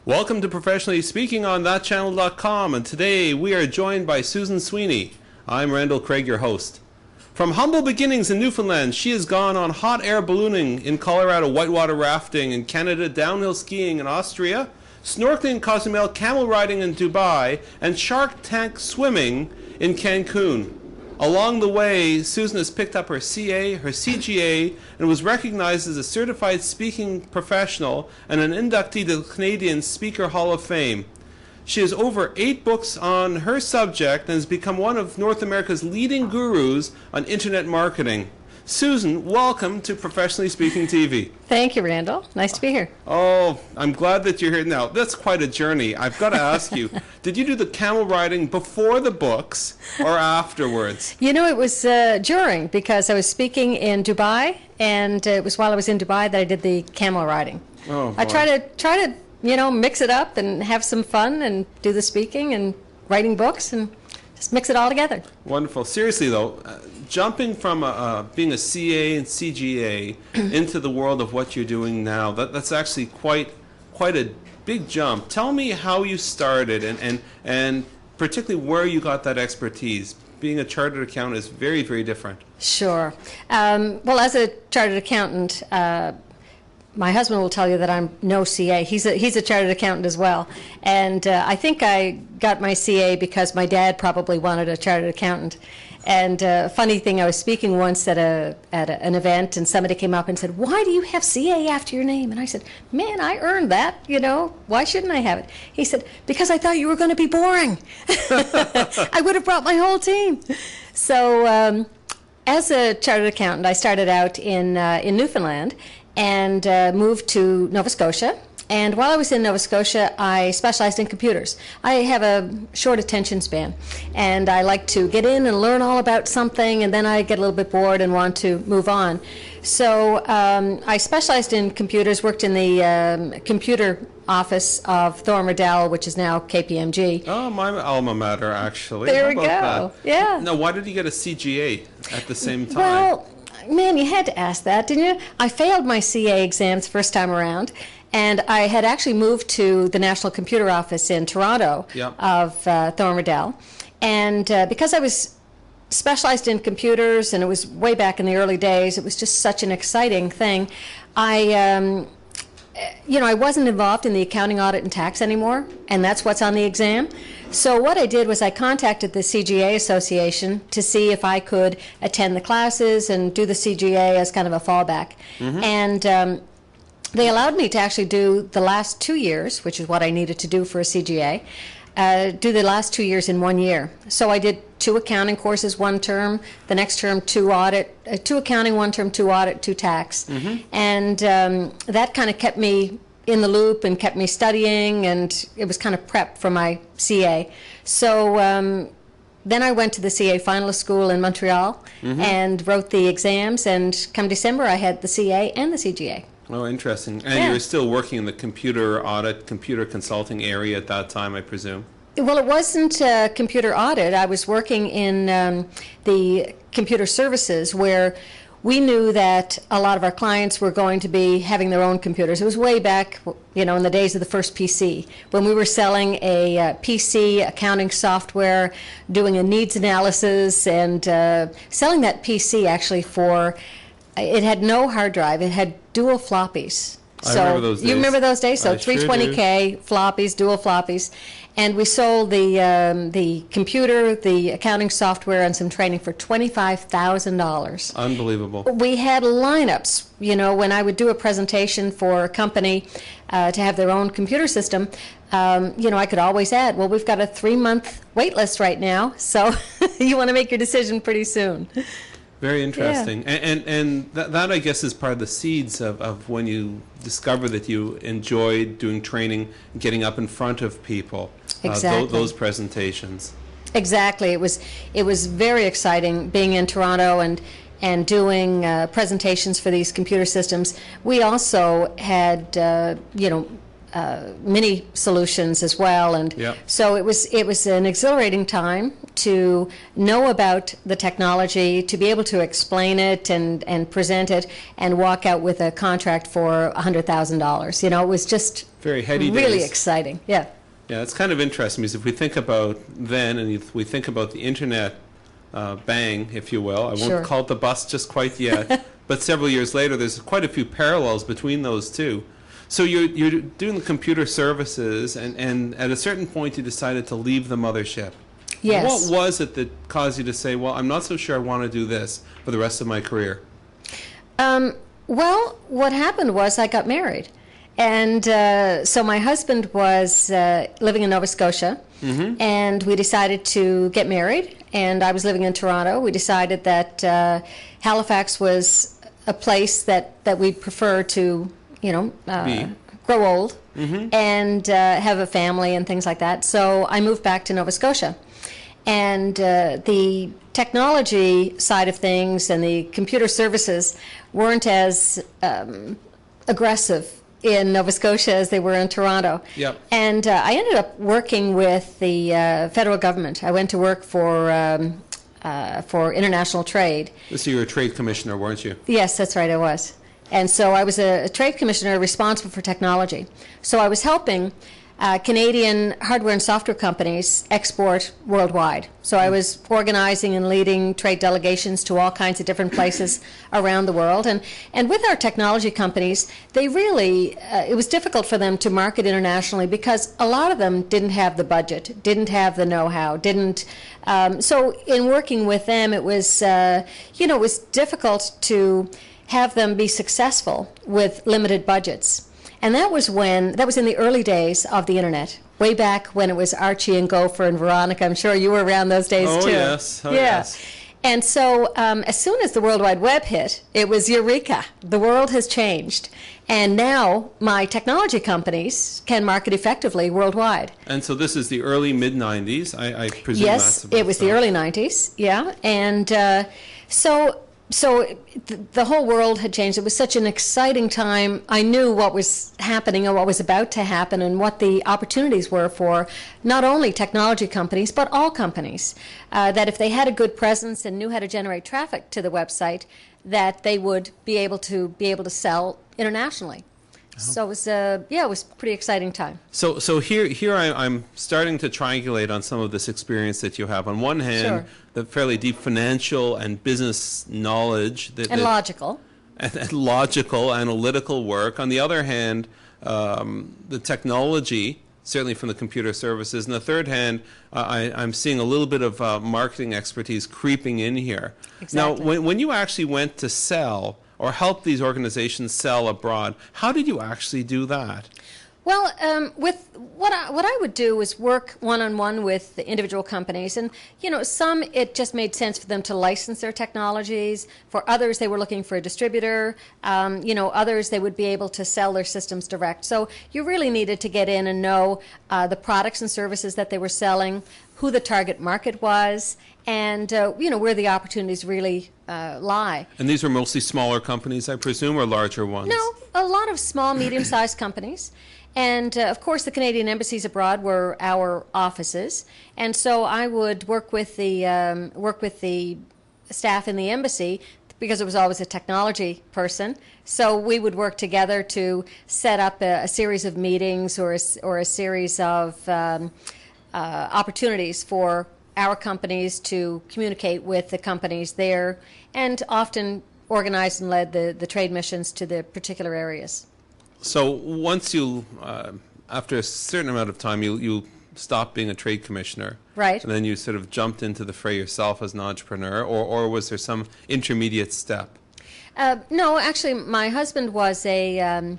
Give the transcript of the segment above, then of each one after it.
Welcome to Professionally Speaking on thatchannel.com, and today we are joined by Susan Sweeney. I'm Randall Craig, your host. From humble beginnings in Newfoundland, she has gone on hot air ballooning in Colorado, whitewater rafting in Canada, downhill skiing in Austria, snorkeling in Cozumel, camel riding in Dubai, and shark tank swimming in Cancun. Along the way, Susan has picked up her CA, her CGA, and was recognized as a certified speaking professional and an inductee to the Canadian Speaker Hall of Fame. She has over 8 books on her subject and has become one of North America's leading gurus on internet marketing. Susan, welcome to Professionally Speaking TV. Thank you, Randall. Nice to be here. Oh, I'm glad that you're here. Now, that's quite a journey. I've got to ask you, did you do the camel riding before the books or afterwards? You know, it was during, because I was speaking in Dubai, and it was while I was in Dubai that I did the camel riding. Oh, I try to mix it up and have some fun and do the speaking and writing books and just mix it all together. Wonderful. Seriously, though, jumping from being a CA and CGA into the world of what you're doing now, that's actually quite a big jump. Tell me how you started and particularly where you got that expertise. Being a chartered accountant is very, very different. Sure. Well, as a chartered accountant, my husband will tell you that I'm no CA. He's a chartered accountant as well. And I think I got my CA because my dad probably wanted a chartered accountant. And funny thing, I was speaking once at an event, and somebody came up and said, "Why do you have CA after your name?" And I said, "Man, I earned that, why shouldn't I have it?" He said, "Because I thought you were going to be boring." I would have brought my whole team. So as a chartered accountant, I started out in Newfoundland and moved to Nova Scotia. And while I was in Nova Scotia, I specialized in computers. I have a short attention span, and I like to get in and learn all about something, and then I get a little bit bored and want to move on. So I specialized in computers, worked in the computer office of Thor Randall, which is now KPMG. Oh, my alma mater, actually. There we How go. about that? Yeah. Now, why did you get a CGA at the same time? Well, man, you had to ask that, didn't you? I failed my CA exams first time around, and I had actually moved to the National Computer Office in Toronto of Thor Randall. And because I was specialized in computers, and it was way back in the early days, it was just such an exciting thing. I wasn't involved in the accounting, audit, and tax anymore, and that's what's on the exam. So what I did was I contacted the CGA Association to see if I could attend the classes and do the CGA as kind of a fallback. Mm-hmm. And they allowed me to actually do the last 2 years, which is what I needed to do for a CGA, do the last 2 years in 1 year. So I did 2 accounting courses one term, the next term 2 audit, 2 accounting, 1 term 2 audit, 2 tax. Mm-hmm. And that kind of kept me in the loop and kept me studying, and it was kind of prep for my CA. So then I went to the CA finalist school in Montreal and wrote the exams, and come December I had the CA and the CGA. Oh, interesting. And you were still working in the computer audit, computer consulting area at that time, I presume? Well, it wasn't computer audit. I was working in the computer services, where we knew that a lot of our clients were going to be having their own computers. It was way back, in the days of the first PC, when we were selling a PC accounting software, doing a needs analysis, and selling that PC actually for, it had no hard drive. It had dual floppies. I remember those days. You remember those days? So 320K, floppies, dual floppies. And we sold the computer, the accounting software, and some training for $25,000. Unbelievable. We had lineups. When I would do a presentation for a company to have their own computer system, I could always add, well, we've got a 3-month wait list right now, so you want to make your decision pretty soon. Very interesting. Yeah. And that, I guess, is part of the seeds of when you discover that you enjoyed doing training, getting up in front of people. Exactly. Those presentations. Exactly. It was very exciting being in Toronto and doing presentations for these computer systems. We also had, mini solutions as well, and so it was an exhilarating time to know about the technology, to be able to explain it and present it, and walk out with a contract for $100,000. It was just very heady really days. Exciting. Yeah. Yeah, it's kind of interesting because if we think about then, and if we think about the internet bang, if you will, I won't call it the bust just quite yet, but several years later, there's quite a few parallels between those two. So you're doing the computer services, and at a certain point you decided to leave the mothership. Yes. What was it that caused you to say, well, I'm not so sure I want to do this for the rest of my career? Well, what happened was I got married. And so my husband was living in Nova Scotia, and we decided to get married, and I was living in Toronto. We decided that Halifax was a place that we'd prefer to grow old and have a family and things like that. So I moved back to Nova Scotia. And the technology side of things and the computer services weren't as aggressive in Nova Scotia as they were in Toronto. Yep. And I ended up working with the federal government. I went to work for international trade. So you were a trade commissioner, weren't you? Yes, that's right, I was. And so I was a trade commissioner responsible for technology. So I was helping Canadian hardware and software companies export worldwide. So I was organizing and leading trade delegations to all kinds of different places around the world. And with our technology companies, they really, it was difficult for them to market internationally because a lot of them didn't have the budget, didn't have the know-how, didn't. So in working with them, it was, it was difficult to have them be successful with limited budgets. And that was in the early days of the internet, way back when it was Archie and Gopher and Veronica. I'm sure you were around those days too. Yes. Oh, yes. And so as soon as the World Wide Web hit, it was eureka. The world has changed. And now my technology companies can market effectively worldwide. And so this is the early mid-90s, I presume. Yes, it was the early 90s, yeah. And So the whole world had changed. It was such an exciting time. I knew what was happening and what was about to happen and what the opportunities were for not only technology companies, but all companies. That if they had a good presence and knew how to generate traffic to the website, that they would be able to sell internationally. So it was, it was a pretty exciting time. So here I'm starting to triangulate on some of this experience that you have. On one hand, the fairly deep financial and business knowledge. Logical. And logical, analytical work. On the other hand, the technology, certainly from the computer services. And the third hand, I'm seeing a little bit of marketing expertise creeping in here. Exactly. Now, when you actually went to sell or help these organizations sell abroad, how did you actually do that? Well, with what I would do is work one-on-one with the individual companies, and some it just made sense for them to license their technologies. For others, they were looking for a distributor. Others they would be able to sell their systems direct. So you really needed to get in and know the products and services that they were selling, who the target market was, and where the opportunities really lie. And these were mostly smaller companies, I presume, or larger ones? No, a lot of small, medium-sized companies. And of course, the Canadian embassies abroad were our offices, and so I would work with the staff in the embassy because it was always a technology person. So we would work together to set up a series of meetings or a series of opportunities for our companies to communicate with the companies there, and often organized and led the trade missions to the particular areas. So once you, after a certain amount of time, you stopped being a trade commissioner. Right. And then you sort of jumped into the fray yourself as an entrepreneur, or was there some intermediate step? No, actually, my husband was a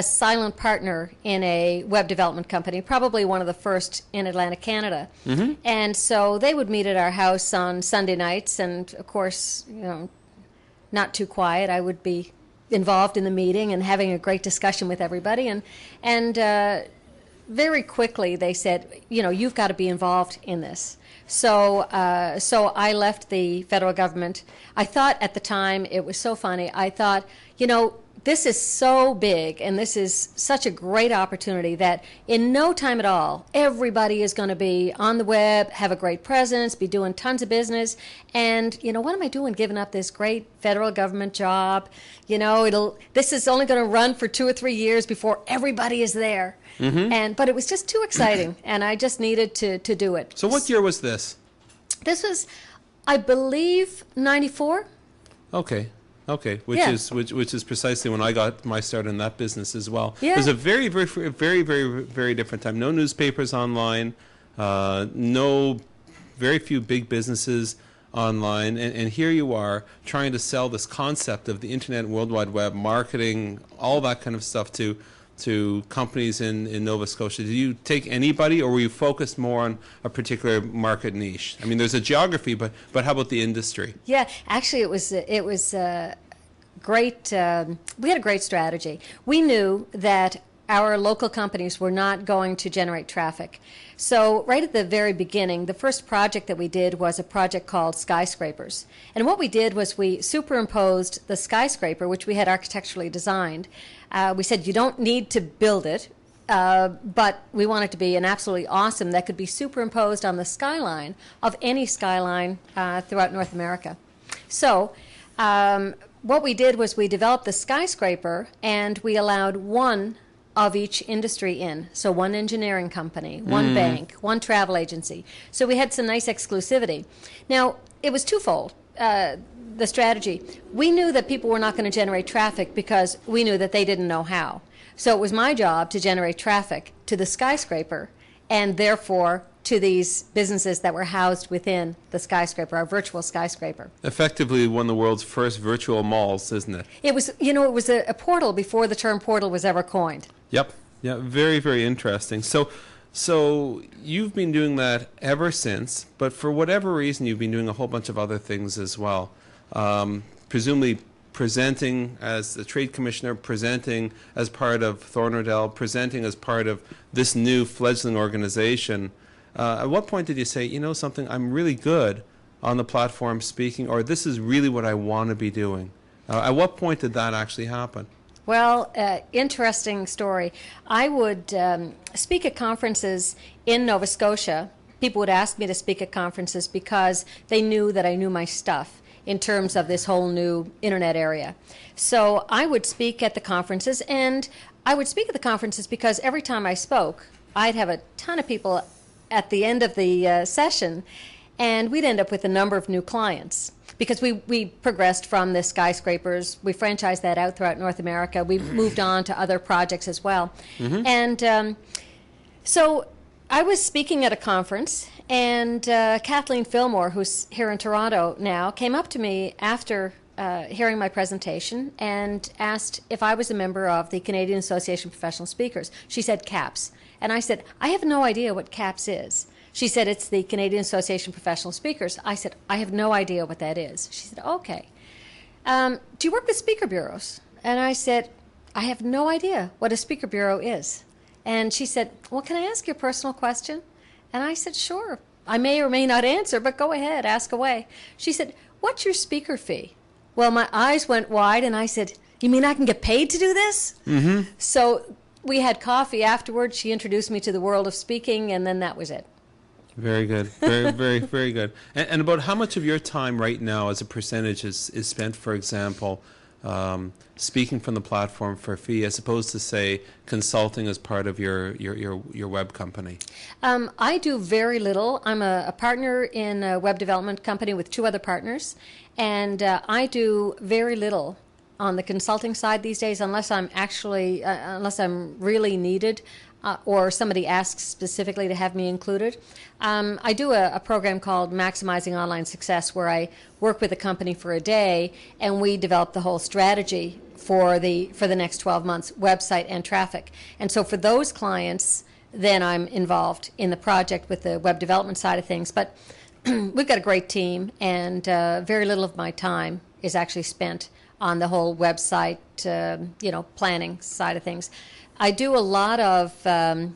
silent partner in a web development company, probably one of the first in Atlantic Canada. Mm-hmm. And so they would meet at our house on Sunday nights, and of course, not too quiet. I would be involved in the meeting and having a great discussion with everybody, and very quickly they said, you've got to be involved in this. So I left the federal government. I thought at the time, it was so funny, I thought, this is so big, and this is such a great opportunity that in no time at all, everybody is going to be on the web, have a great presence, be doing tons of business. And, what am I doing giving up this great federal government job? This is only going to run for 2 or 3 years before everybody is there. But it was just too exciting, and I just needed to do it. So what year was this? This was, I believe, 94. Okay, which is precisely when I got my start in that business as well. Yeah. It was a very, very, very, very, very different time. No newspapers online, very few big businesses online, and here you are trying to sell this concept of the internet, World Wide Web, marketing, all that kind of stuff to companies in Nova Scotia. Did you take anybody, or were you focused more on a particular market niche? I mean, there's a geography, but how about the industry? Yeah, actually, it was great. We had a great strategy. We knew that our local companies were not going to generate traffic. So right at the very beginning, the first project that we did was a project called Skyscrapers. And what we did was we superimposed the skyscraper, which we had architecturally designed. We said you don't need to build it, but we want it to be an absolutely awesome that could be superimposed on the skyline of any skyline throughout North America. So what we did was we developed the skyscraper, and we allowed one of each industry in. So one engineering company, one bank, one travel agency. So we had some nice exclusivity. Now, it was twofold, the strategy. We knew that people were not going to generate traffic because we knew that they didn't know how. So it was my job to generate traffic to the skyscraper, and therefore to these businesses that were housed within the skyscraper, our virtual skyscraper. Effectively one of the world's first virtual malls, isn't it? It was, it was a portal before the term portal was ever coined. Yep. Yeah, very, very interesting. So you've been doing that ever since, but for whatever reason you've been doing a whole bunch of other things as well. Presumably presenting as the trade commissioner, presenting as part of Thornridell, presenting as part of this new fledgling organization. At what point did you say, something, I'm really good on the platform speaking, or this is really what I want to be doing? At what point did that actually happen? Well, interesting story. I would speak at conferences in Nova Scotia. People would ask me to speak at conferences because they knew that I knew my stuff in terms of this whole new internet area. So I would speak at the conferences, and I would speak at the conferences because every time I spoke, I'd have a ton of people at the end of the session, and we'd end up with a number of new clients. Because we progressed from the skyscrapers, we franchised that out throughout North America. We moved on to other projects as well. And so I was speaking at a conference, and Kathleen Fillmore, who's here in Toronto now, came up to me after hearing my presentation and asked if I was a member of the Canadian Association of Professional Speakers. She said CAPS. And I said, I have no idea what CAPS is. She said, it's the Canadian Association of Professional Speakers. I said, I have no idea what that is. She said, okay. Do you work with speaker bureaus? And I said, I have no idea what a speaker bureau is. And she said, well, can I ask you a personal question? And I said, sure. I may or may not answer, but go ahead, ask away. She said, what's your speaker fee? Well, my eyes went wide, and I said, you mean I can get paid to do this? So we had coffee afterwards. She introduced me to the world of speaking, and then that was it. Very good. Very, very, very good. And about how much of your time right now as a percentage is spent, for example, speaking from the platform for a fee as opposed to, say, consulting as part of your web company? I do very little. I'm a partner in a web development company with 2 other partners, and I do very little on the consulting side these days unless I'm really needed. Or somebody asks specifically to have me included. I do a program called Maximizing Online Success where I work with a company for a day, and we develop the whole strategy for the next 12 months, website and traffic. And so for those clients, then I'm involved in the project with the web development side of things. But we've got a great team, and very little of my time is actually spent on the whole website, planning side of things. I do a lot of my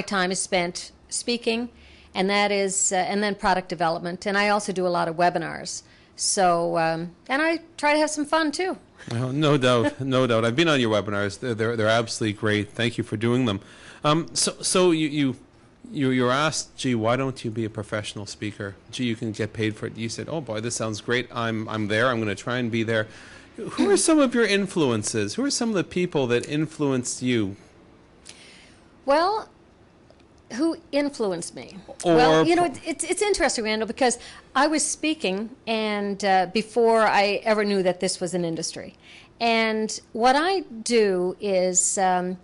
time is spent speaking, and that is and then product development, and I also do a lot of webinars. So, and I try to have some fun too. Oh, no doubt, no doubt. I've been on your webinars. They're absolutely great. Thank you for doing them. So you're asked, gee, why don't you be a professional speaker? Gee, you can get paid for it. You said, oh boy, this sounds great. I'm there. I'm going to try and be there. Who are some of your influences? Who are some of the people that influenced you? Well, who influenced me? Or well, it's interesting, Randall, because I was speaking and before I ever knew that this was an industry. And what I do is, I've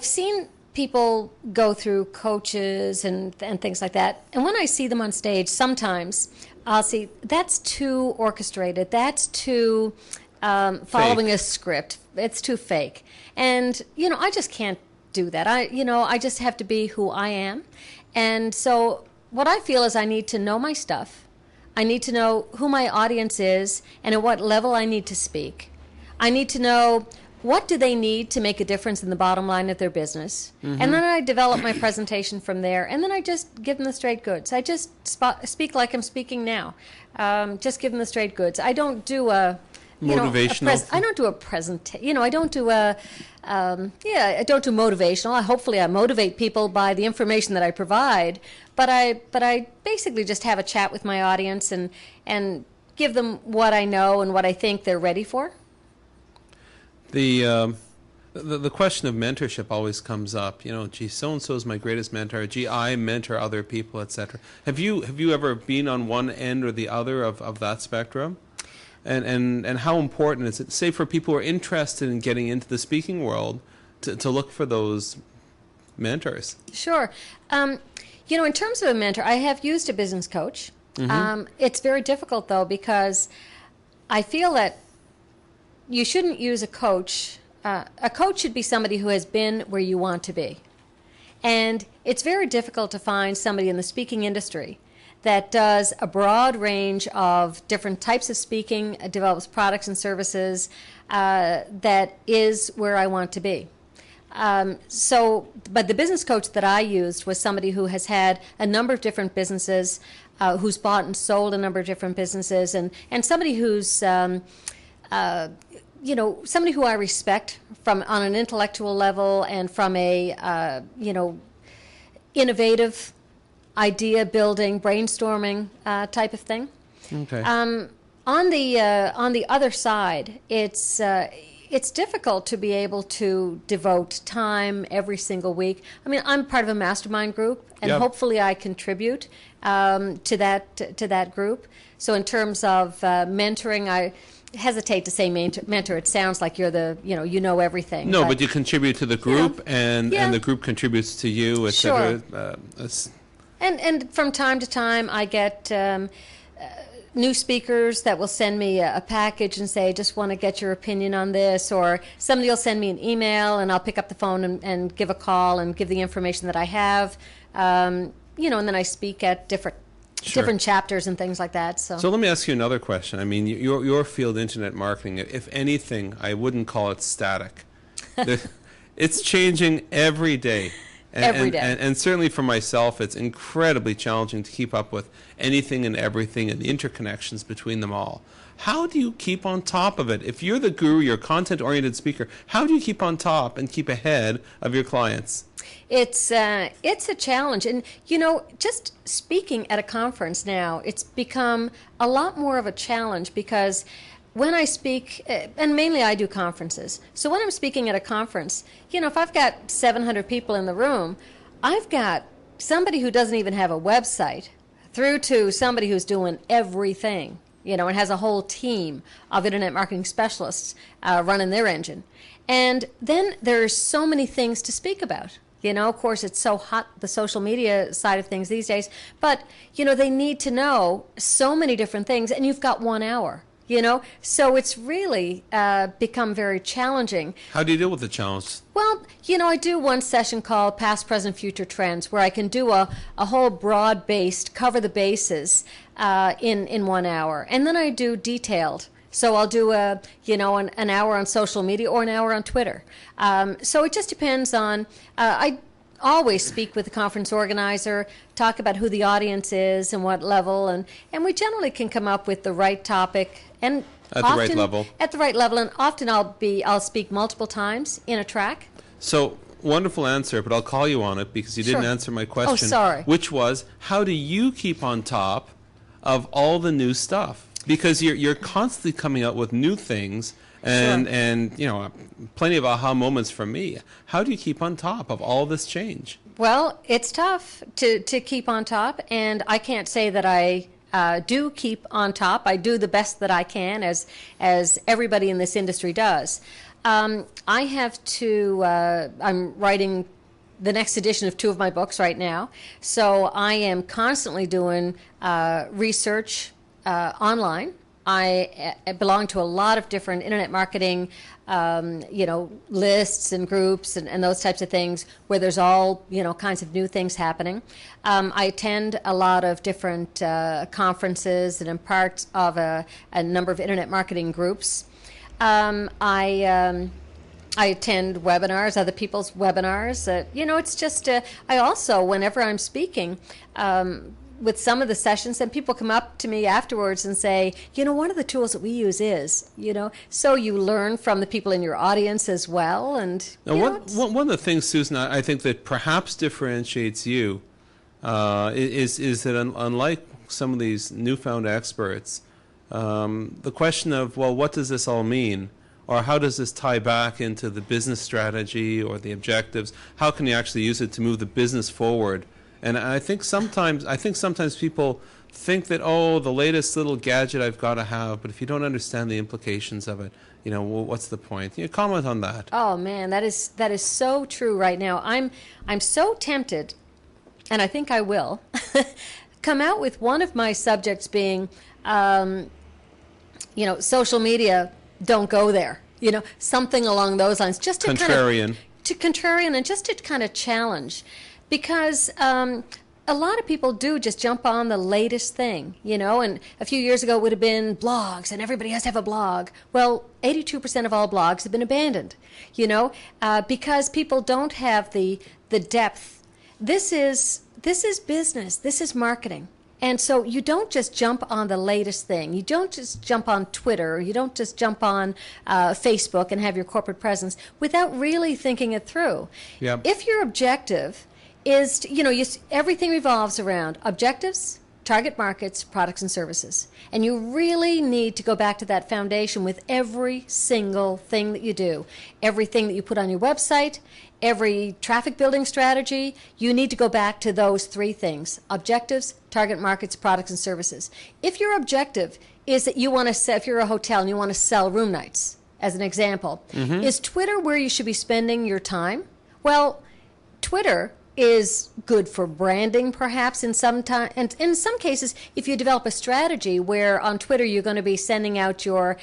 seen people go through coaches and things like that. And when I see them on stage, sometimes I'll see that's too orchestrated. That's too following a script. It's too fake. And, I just can't do that. I just have to be who I am. And so what I feel is I need to know my stuff. I need to know who my audience is and at what level I need to speak. I need to know what do they need to make a difference in the bottom line of their business. Mm-hmm. And then I develop my presentation from there. And then I just give them the straight goods. I just speak like I'm speaking now. Just give them the straight goods. I don't do a... motivational. I don't do a presentation. I don't do a. I don't do motivational. Hopefully, I motivate people by the information that I provide. But I basically just have a chat with my audience and give them what I know and what I think they're ready for. The question of mentorship always comes up. Gee, so and so is my greatest mentor. Gee, I mentor other people, etc. Have you ever been on one end or the other of that spectrum? And how important is it, say, for people who are interested in getting into the speaking world, to look for those mentors? Sure. In terms of a mentor, I have used a business coach. Mm-hmm. It's very difficult, though, because I feel that you shouldn't use a coach. A coach should be somebody who has been where you want to be. And it's very difficult to find somebody in the speaking industry that does a broad range of different types of speaking, develops products and services, that is where I want to be. But the business coach that I used was somebody who has had a number of different businesses, who's bought and sold a number of different businesses, and somebody who's, somebody who I respect on an intellectual level and from a, innovative idea building, brainstorming type of thing. Okay. On the other side, it's difficult to be able to devote time every single week. I mean, I'm part of a mastermind group, and hopefully I contribute to that group. So in terms of mentoring, I hesitate to say mentor. It sounds like you're you know everything. No, but you contribute to the group, and the group contributes to you, etc. Sure. And from time to time, I get new speakers that will send me a package and say, just want to get your opinion on this, or somebody will send me an email and I'll pick up the phone and give a call and give the information that I have, and then I speak at different chapters and things like that. So let me ask you another question. I mean, your field, internet marketing, if anything, I wouldn't call it static. It's changing every day. Every day. And certainly for myself, it's incredibly challenging to keep up with anything and everything and the interconnections between them all. How do you keep on top of it? If you're the guru, you're a content-oriented speaker, how do you keep on top and keep ahead of your clients? It's a challenge. And, just speaking at a conference now, it's become a lot more of a challenge because when I speak, and mainly I do conferences, so when I'm speaking at a conference, if I've got 700 people in the room, I've got somebody who doesn't even have a website through to somebody who's doing everything, and has a whole team of internet marketing specialists running their engine. And then there's so many things to speak about. Of course, it's so hot, the social media side of things these days, but, they need to know so many different things, and you've got 1 hour. So it's really become very challenging. How do you deal with the challenge? Well, I do one session called Past, Present, Future Trends, where I can do a whole broad-based, cover the bases in 1 hour. And then I do detailed. So I'll do an hour on social media or an hour on Twitter. So it just depends on, always speak with the conference organizer, talk about who the audience is and what level, and we generally can come up with the right topic and at the right level. At the right level, and often I'll speak multiple times in a track. So, wonderful answer, but I'll call you on it because you didn't answer my question. Oh, sorry. Which was, how do you keep on top of all the new stuff? Because you're constantly coming out with new things. And you know, plenty of aha moments from me. How do you keep on top of all this change? Well, it's tough to keep on top, and I can't say that I do keep on top. I do the best that I can, as everybody in this industry does. I have to. I'm writing the next edition of 2 of my books right now, so I am constantly doing research online. I belong to a lot of different internet marketing, lists and groups and those types of things where there's all, kinds of new things happening. I attend a lot of different conferences and am part of a number of internet marketing groups. I attend webinars, other people's webinars. It's just, I also, whenever I'm speaking, with some of the sessions, and people come up to me afterwards and say, one of the tools that we use is, so you learn from the people in your audience as well. And now, one of the things, Susan, I think that perhaps differentiates you is that unlike some of these newfound experts, the question of, well, what does this all mean? Or how does this tie back into the business strategy or the objectives? How can you actually use it to move the business forward? And I think sometimes people think that, the latest little gadget I've got to have, but if you don't understand the implications of it, what's the point? Comment on that. Oh man, that is so true right now. I'm so tempted, and I think I will come out with one of my subjects being, social media, don't go there. Something along those lines, just to contrarian, and just to kind of challenge. Because a lot of people do just jump on the latest thing, and a few years ago it would have been blogs, and everybody has to have a blog. Well, 82% of all blogs have been abandoned, because people don't have the depth. This is business. This is marketing. And so you don't just jump on the latest thing. You don't just jump on Twitter. You don't just jump on Facebook and have your corporate presence without really thinking it through. Yep. If your objective is, everything revolves around objectives, target markets, products and services. And you really need to go back to that foundation with every single thing that you do. Everything that you put on your website, every traffic building strategy, you need to go back to those 3 things: objectives, target markets, products and services. If your objective is that you want to sell, if you're a hotel and you want to sell room nights, as an example, is Twitter where you should be spending your time? Well, Twitter is good for branding, perhaps, in some time, and in some cases, if you develop a strategy where on Twitter you're going to be sending out your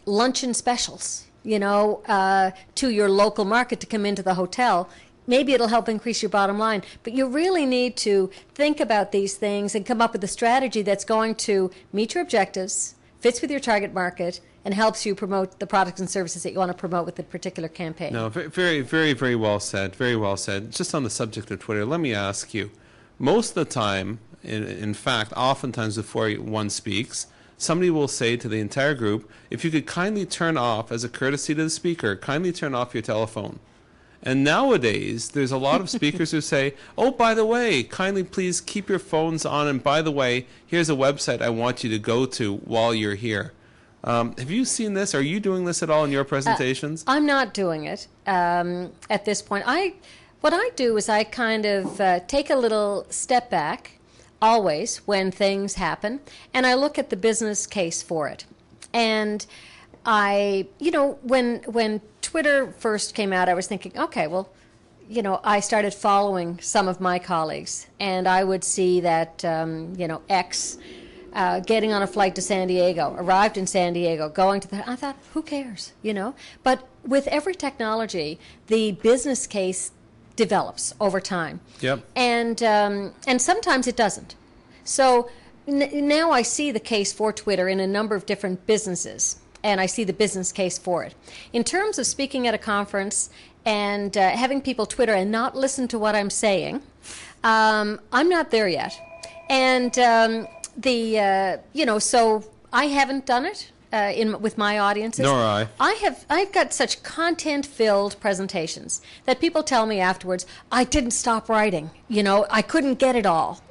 luncheon specials, to your local market to come into the hotel, maybe it'll help increase your bottom line. But you really need to think about these things and come up with a strategy that's going to meet your objectives, fits with your target market, and helps you promote the products and services that you want to promote with a particular campaign. No, very, very, very well said. Very well said. Just on the subject of Twitter, let me ask you, most of the time, in fact, oftentimes before one speaks, somebody will say to the entire group, if you could kindly turn off, as a courtesy to the speaker, kindly turn off your telephone. And nowadays, there's a lot of speakers who say, oh, by the way, kindly please keep your phones on, and by the way, here's a website I want you to go to while you're here. Have you seen this? Are you doing this at all in your presentations? I'm not doing it at this point. What I do is I kind of take a little step back, always, when things happen, and I look at the business case for it. And when Twitter first came out, I was thinking, okay, well, I started following some of my colleagues, and I would see that, X getting on a flight to San Diego, arrived in San Diego, going to I thought, who cares, But with every technology, the business case develops over time. Yep. And sometimes it doesn't. So now I see the case for Twitter in a number of different businesses. and I see the business case for it. In terms of speaking at a conference and having people Twitter and not listen to what I'm saying, I'm not there yet. And so I haven't done it with my audiences. Nor I. I've got such content-filled presentations that people tell me afterwards, I didn't stop writing. I couldn't get it all.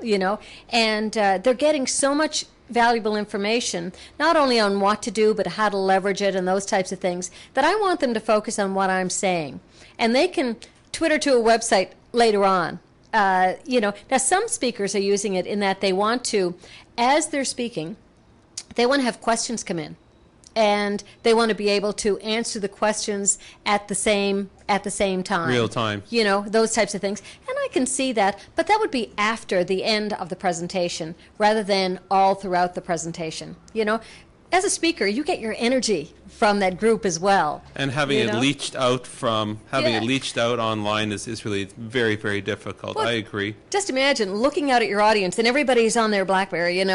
And they're getting so much valuable information, not only on what to do, but how to leverage it and those types of things, that I want them to focus on what I'm saying. And they can Twitter to a website later on. Now some speakers are using it in that they want to, as they're speaking, they want to have questions come in. And they want to be able to answer the questions at the same time. Real time. Those types of things. And I can see that, but that would be after the end of the presentation rather than all throughout the presentation. As a speaker, you get your energy from that group as well. And having it leached out online is really very, very difficult. Well, I agree. Just imagine looking out at your audience and everybody's on their BlackBerry, and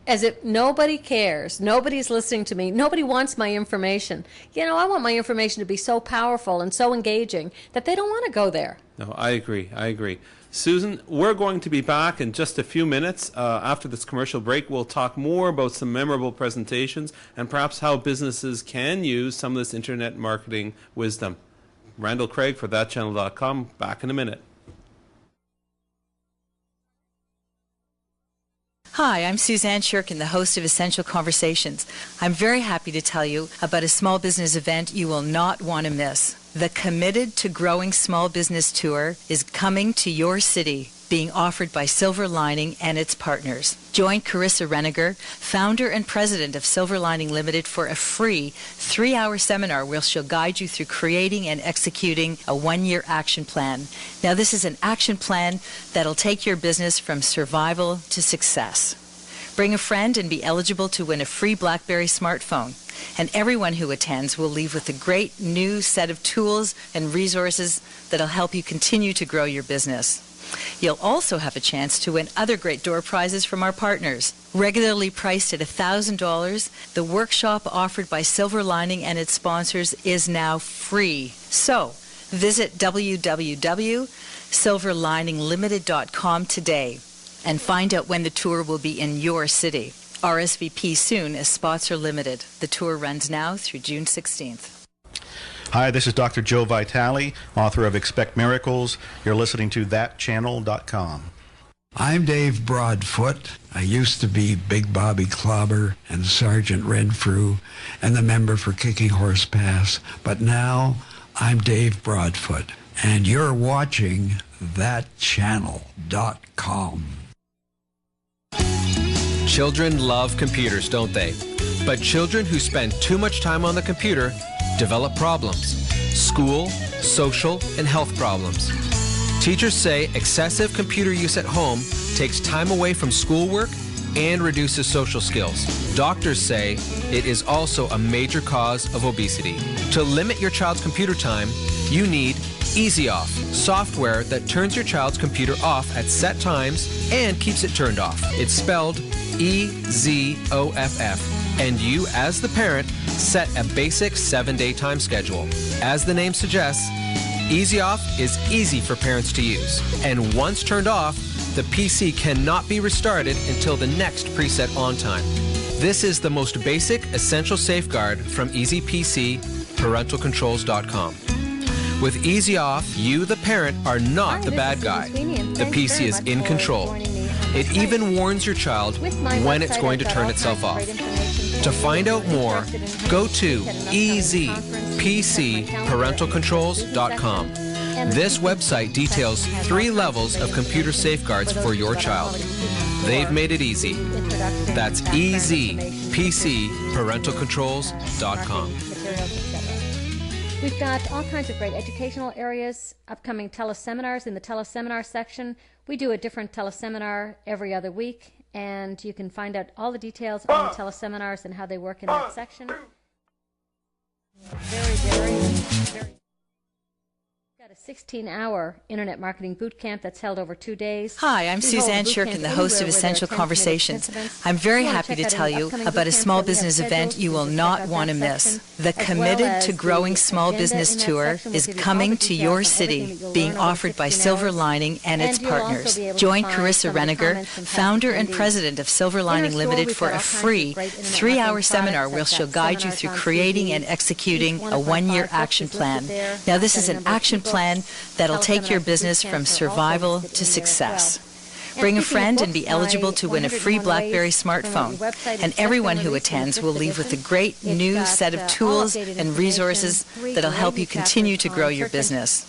as if nobody cares, nobody's listening to me, nobody wants my information. I want my information to be so powerful and so engaging that they don't want to go there. No, I agree. Susan, we're going to be back in just a few minutes. After this commercial break, we'll talk more about some memorable presentations and perhaps how businesses can use some of this internet marketing wisdom. Randall Craig for thatchannel.com. Back in a minute. Hi, I'm Suzanne Shirkin, the host of Essential Conversations. I'm very happy to tell you about a small business event you will not want to miss. The Committed to Growing Small Business Tour is coming to your city, being offered by Silver Lining and its partners. Join Carissa Reniger, founder and president of Silver Lining Limited, for a free 3-hour seminar where she'll guide you through creating and executing a 1-year action plan. Now, this is an action plan that'll take your business from survival to success. Bring a friend and be eligible to win a free BlackBerry smartphone. And everyone who attends will leave with a great new set of tools and resources that'll help you continue to grow your business. You'll also have a chance to win other great door prizes from our partners. Regularly priced at $1,000, the workshop offered by Silver Lining and its sponsors is now free. So, visit www.silverlininglimited.com today and find out when the tour will be in your city. RSVP soon as spots are limited. The tour runs now through June 16th. Hi, this is Dr. Joe Vitale, author of Expect Miracles. You're listening to thatchannel.com. I'm Dave Broadfoot. I used to be Big Bobby Clobber and Sergeant Renfrew and the member for Kicking Horse Pass, but now I'm Dave Broadfoot, and you're watching thatchannel.com. Children love computers, don't they? But children who spend too much time on the computer develop problems: school, social, and health problems. Teachers say excessive computer use at home takes time away from schoolwork and reduces social skills. Doctors say it is also a major cause of obesity. To limit your child's computer time, you need Easy Off, software that turns your child's computer off at set times and keeps it turned off. It's spelled EZOFF, and you, as the parent, set a basic 7-day time schedule. As the name suggests, Easy Off is easy for parents to use, and once turned off, the PC cannot be restarted until the next preset on time. This is the most basic essential safeguard from EasyPC, parentalcontrols.com. With Easy Off, you, the parent, are not the bad guy. The PC is in control. It even warns your child when it's going to turn itself off. To find out more, go to easypcparentalcontrols.com. This website details 3 levels of computer safeguards for your child. They've made it easy. That's easypcparentalcontrols.com. We've got all kinds of great educational areas, upcoming teleseminars in the teleseminar section. We do a different teleseminar every other week, and you can find out all the details on the teleseminars and how they work in that section. Very. Got got a 16-hour internet marketing boot camp that's held over 2 days. Hi, I'm Suzanne Shirkin, the host of Essential Conversations. I'm very happy to tell you about a small business event you will not want to miss. The Committed to Growing Small Business Tour is coming to your city, being offered by Silver Lining and its partners. Join Carissa Reniger, founder and president of Silver Lining Limited, for a free 3-hour seminar where she'll guide you through creating and executing a 1-year action plan. Now, this is an action plan that'll take your business from survival to success. Bring a friend and be eligible to win a free BlackBerry smartphone. And everyone who attends will leave with a great new set of tools and resources that'll help you continue to grow your business.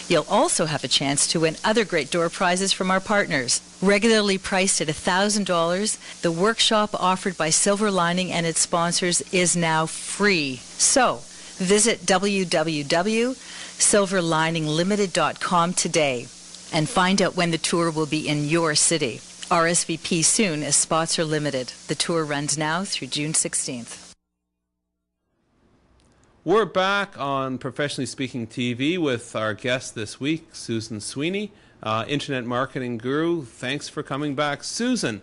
You'll also have a chance to win other great door prizes from our partners. Regularly priced at $1,000, the workshop offered by Silver Lining and its sponsors is now free. So, visit www.silverlininglimited.com today and find out when the tour will be in your city. RSVP soon as spots are limited. The tour runs now through June 16th. We're back on Professionally Speaking TV with our guest this week, Susan Sweeney, Internet Marketing Guru. Thanks for coming back. Susan,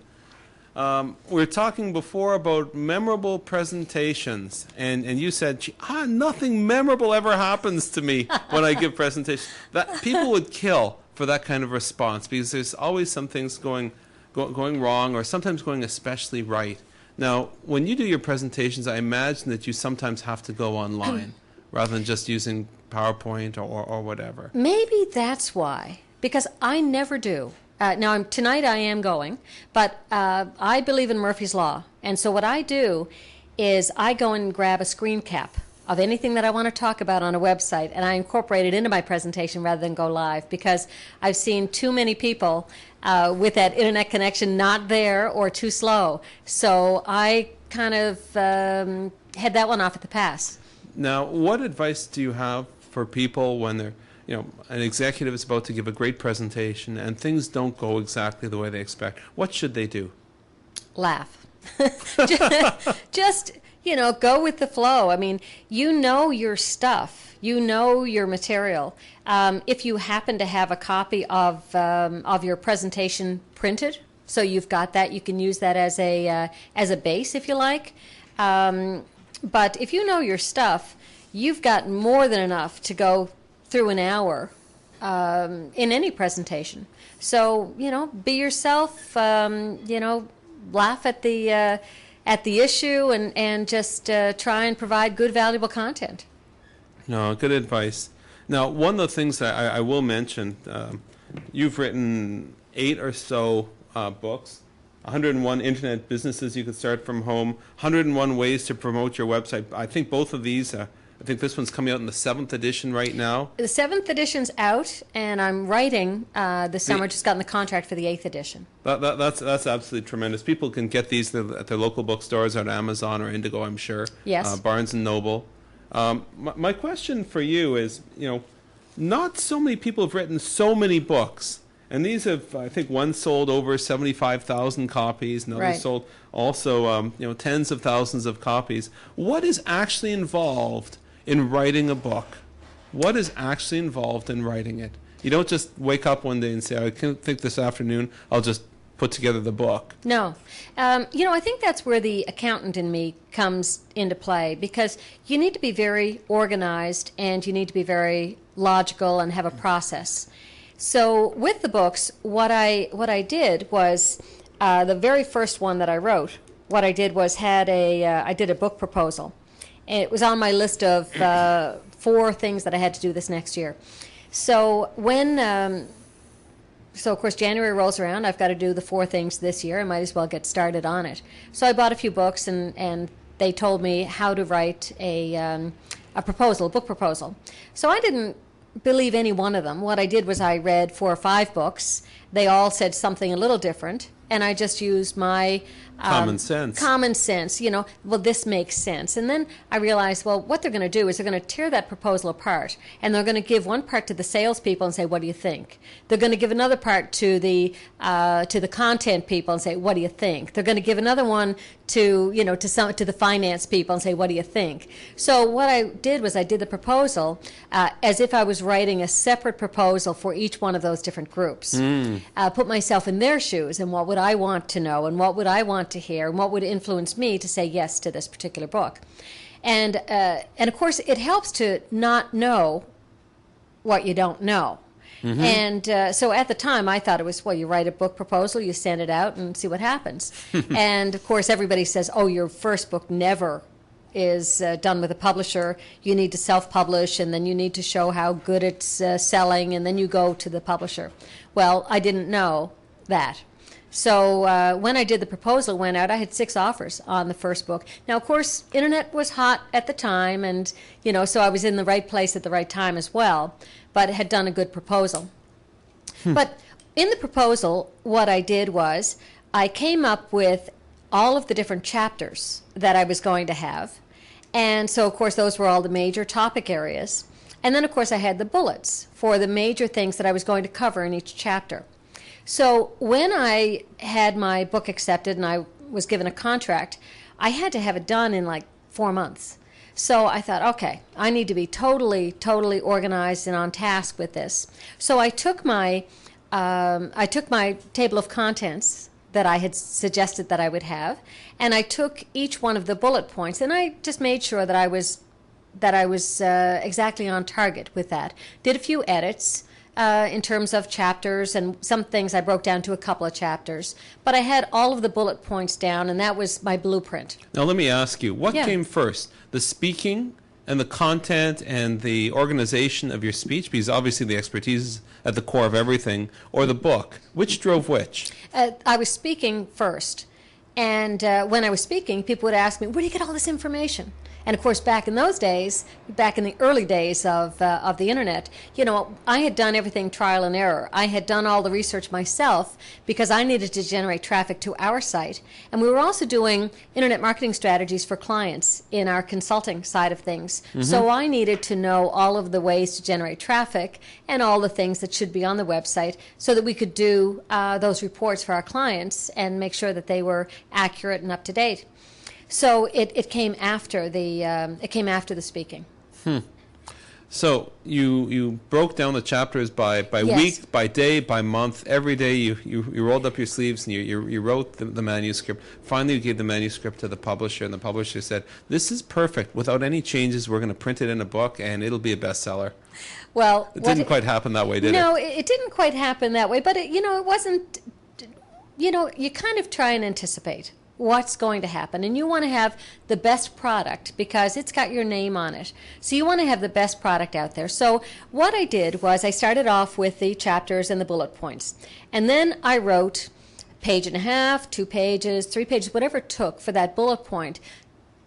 we were talking before about memorable presentations, and you said, nothing memorable ever happens to me when I give presentations. That people would kill for that kind of response, because there's always some things going wrong, or sometimes going especially right. Now, when you do your presentations, I imagine that you sometimes have to go online rather than just using PowerPoint or whatever. Maybe that's why, because I never do. Now, tonight I am going, but I believe in Murphy's Law. And so what I do is I go and grab a screen cap of anything that I want to talk about on a website, and I incorporate it into my presentation rather than go live, because I've seen too many people with that internet connection not there or too slow. So I kind of head that one off at the pass. Now, what advice do you have for people when they're, an executive is about to give a great presentation and things don't go exactly the way they expect? What should they do? Laugh. Just go with the flow. I mean, you know your stuff. You know your material. If you happen to have a copy of your presentation printed, so you've got that, you can use that as a base if you like. But if you know your stuff, you've got more than enough to go through an hour in any presentation. So be yourself. Laugh at the issue and just try and provide good, valuable content. No, good advice. Now, one of the things that I will mention, you've written 8 or so books, 101 internet businesses you could start from home, 101 ways to promote your website. I think both of these, I think this one's coming out in the 7th edition right now. The 7th edition's out, and I'm writing this summer. Just gotten the contract for the 8th edition. That's absolutely tremendous. People can get these at their local bookstores, on Amazon or Indigo, I'm sure. Yes. Barnes & Noble. My question for you is, not so many people have written so many books. And these have, I think, one sold over 75,000 copies, another right. sold also, tens of thousands of copies. What is actually involved in writing a book? What is actually involved in writing it? You don't just wake up one day and say, I think this afternoon I'll just put together the book. No. I think that's where the accountant in me comes into play, because you need to be very organized and you need to be very logical and have a process. So with the books, what I did was, the very first one that I wrote, what I did was I did a book proposal. And it was on my list of 4 things that I had to do this next year. So so of course January rolls around, I've got to do the 4 things this year. I might as well get started on it. So I bought a few books, and they told me how to write a book proposal. So I didn't believe any one of them. What I did was I read 4 or 5 books. They all said something a little different, and I just used my common sense. Well, this makes sense. And then I realized, well, what they're going to do is they're going to tear that proposal apart, and they're going to give one part to the salespeople and say, what do you think? They're going to give another part to the content people and say, what do you think? They're going to give another one to the finance people and say, what do you think? So what I did was I did the proposal as if I was writing a separate proposal for each one of those different groups. Put myself in their shoes, and what would I want to know, and what would I want to hear, and what would influence me to say yes to this particular book. And of course, it helps to not know what you don't know. And so at the time, I thought it was, well, you write a book proposal, you send it out, and see what happens. And, of course, everybody says, oh, your first book never is done with a publisher. You need to self-publish, and then you need to show how good it's selling, and then you go to the publisher. Well, I didn't know that. So when I did the proposal, went out, I had 6 offers on the first book. Now, of course, internet was hot at the time, and, so I was in the right place at the right time as well, but had done a good proposal. But in the proposal, what I did was I came up with all of the different chapters that I was going to have. And so, of course, those were all the major topic areas. And then, of course, I had the bullets for the major things that I was going to cover in each chapter. So when I had my book accepted and I was given a contract, I had to have it done in like 4 months. So I thought, okay, I need to be totally organized and on task with this. So I took my table of contents that I had suggested that I would have, and I took each one of the bullet points, and I just made sure that I was exactly on target with that. Did a few edits in terms of chapters, and some things I broke down to a couple of chapters. But I had all of the bullet points down, and that was my blueprint. Now let me ask you, what came first? The speaking and the content and the organization of your speech, because obviously the expertise is at the core of everything, or the book? Which drove which? I was speaking first. And when I was speaking, people would ask me, where do you get all this information? And of course, back in those days, back in the early days of the internet, I had done everything trial and error. I had done all the research myself because I needed to generate traffic to our site. And we were also doing internet marketing strategies for clients in our consulting side of things. So I needed to know all of the ways to generate traffic and all the things that should be on the website so that we could do those reports for our clients and make sure that they were accurate and up to date. So it came after the speaking. So you broke down the chapters by Yes. week, by day, by month. Every day you rolled up your sleeves and you wrote the manuscript. Finally, you gave the manuscript to the publisher, and the publisher said, "This is perfect. Without any changes, we're going to print it in a book, and it'll be a bestseller." Well, it didn't quite happen that way, did it? No, it didn't quite happen that way. But it wasn't. You kind of try and anticipate what's going to happen, and you want to have the best product because it's got your name on it. So you want to have the best product out there. So what I did was I started off with the chapters and the bullet points, and then I wrote a page and a half, 2 pages, 3 pages, whatever it took for that bullet point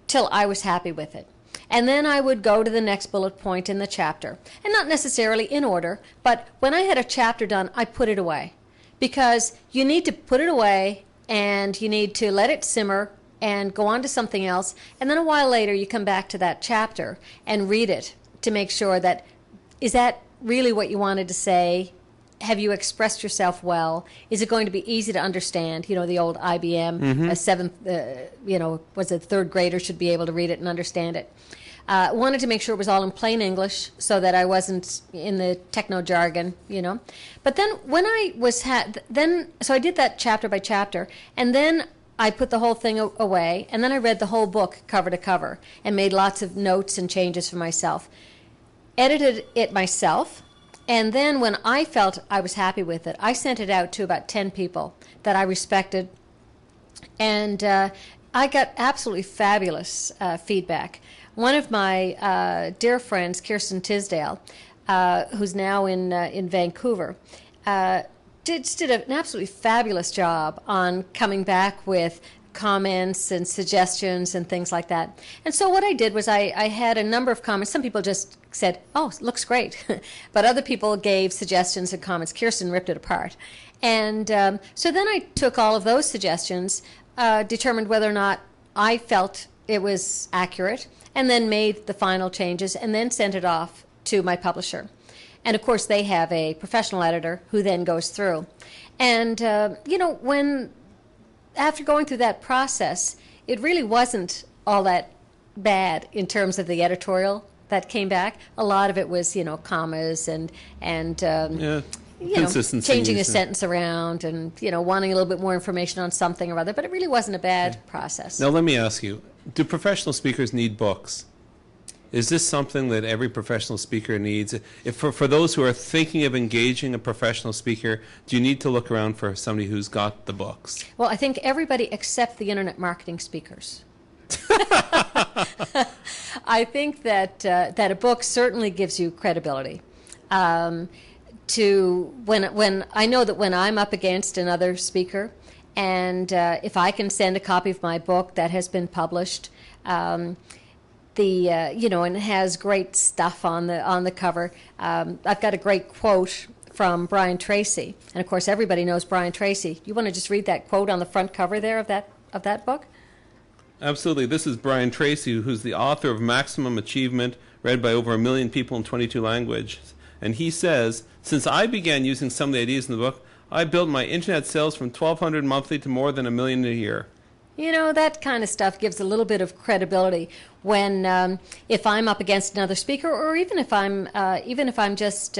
till I was happy with it. And then I would go to the next bullet point in the chapter, and not necessarily in order, but when I had a chapter done, I put it away because you need to put it away and you need to let it simmer and go on to something else. And then a while later, you come back to that chapter and read it to make sure that, is that really what you wanted to say? Have you expressed yourself well? Is it going to be easy to understand? The old IBM, a third grader should be able to read it and understand it. Wanted to make sure it was all in plain English so that I wasn't in the techno jargon, But then when so I did that chapter by chapter, and then I put the whole thing away, and then I read the whole book cover to cover and made lots of notes and changes for myself. Edited it myself, and then when I felt I was happy with it, I sent it out to about 10 people that I respected, and I got absolutely fabulous feedback. One of my dear friends, Kirsten Tisdale, who's now in Vancouver, did an absolutely fabulous job on coming back with comments and suggestions and things like that. And so what I did was I had a number of comments. Some people just said, "Oh, it looks great," but other people gave suggestions and comments. Kirsten ripped it apart. And so then I took all of those suggestions, determined whether or not I felt it was accurate, and then made the final changes, and then sent it off to my publisher. And of course, they have a professional editor who then goes through. And, when after going through that process, it really wasn't all that bad in terms of the editorial that came back. A lot of it was, commas and consistency, changing a sentence around and, wanting a little bit more information on something or other. But it really wasn't a bad process. Now, let me ask you, do professional speakers need books? Is this something that every professional speaker needs? If for those who are thinking of engaging a professional speaker, do you need to look around for somebody who's got the books? Well, I think everybody except the internet marketing speakers. I think that a book certainly gives you credibility. When I know that when I'm up against another speaker, and if I can send a copy of my book that has been published, and it has great stuff on the cover. I've got a great quote from Brian Tracy, and of course everybody knows Brian Tracy. You want to just read that quote on the front cover there of that book? Absolutely. This is Brian Tracy, who's the author of Maximum Achievement, read by over 1 million people in 22 languages. And he says, since I began using some of the ideas in the book, I built my internet sales from $1,200 monthly to more than $1 million a year. That kind of stuff gives a little bit of credibility when, if I'm up against another speaker, or even if I'm just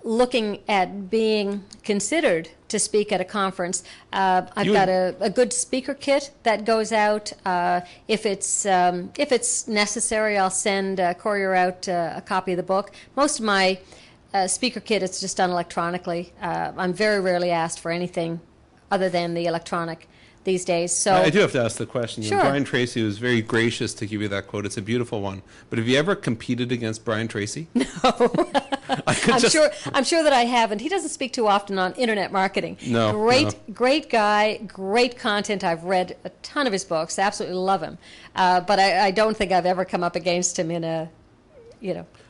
looking at being considered to speak at a conference. I've got a good speaker kit that goes out. If it's necessary, I'll send a courier out a copy of the book. Most of my speaker kit is just done electronically. I'm very rarely asked for anything other than the electronic these days. So I do have to ask the question. Sure. Brian Tracy was very gracious to give you that quote. It's a beautiful one. But have you ever competed against Brian Tracy? No. I'm sure that I haven't. He doesn't speak too often on internet marketing. No. Great guy, great content. I've read a ton of his books. Absolutely love him. But I don't think I've ever come up against him in a,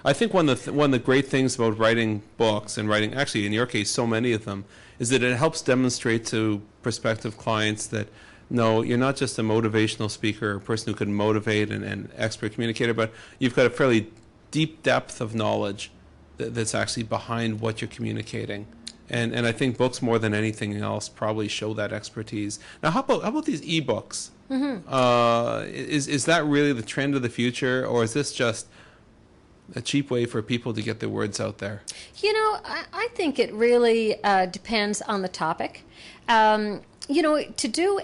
I think one of the great things about writing books and writing, actually in your case, so many of them, is that it helps demonstrate to prospective clients that, no, you're not just a motivational speaker or a person who can motivate and expert communicator, but you've got a fairly deep depth of knowledge that's actually behind what you're communicating. And I think books, more than anything else, probably show that expertise. Now, how about these e-books? Mm-hmm. Is that really the trend of the future, or is this just a cheap way for people to get their words out there? I think it really depends on the topic. To do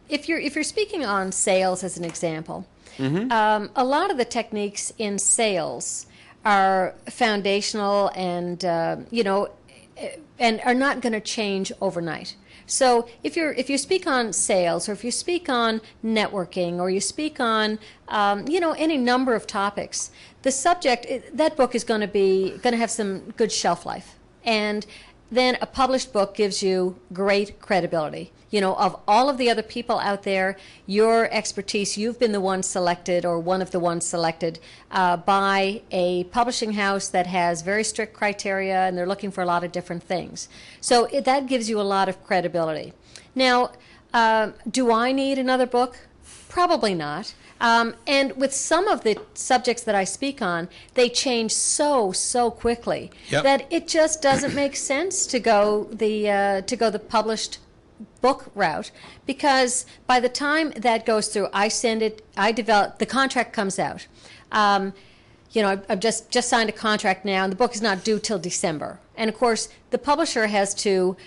if you're speaking on sales as an example, mm-hmm. A lot of the techniques in sales are foundational and and are not going to change overnight. So if you speak on sales, or if you speak on networking, or you speak on any number of topics, the subject, that book is going to have some good shelf life, and then a published book gives you great credibility. Of all of the other people out there, your expertise, you've been the one selected, or one of the ones selected by a publishing house that has very strict criteria, and they're looking for a lot of different things. So that gives you a lot of credibility. Now, do I need another book? Probably not. And with some of the subjects that I speak on, they change so quickly that it just doesn't make sense to go the published book route, because by the time that goes through, the contract comes out. I've just signed a contract now, and the book is not due till December. And of course, the publisher has to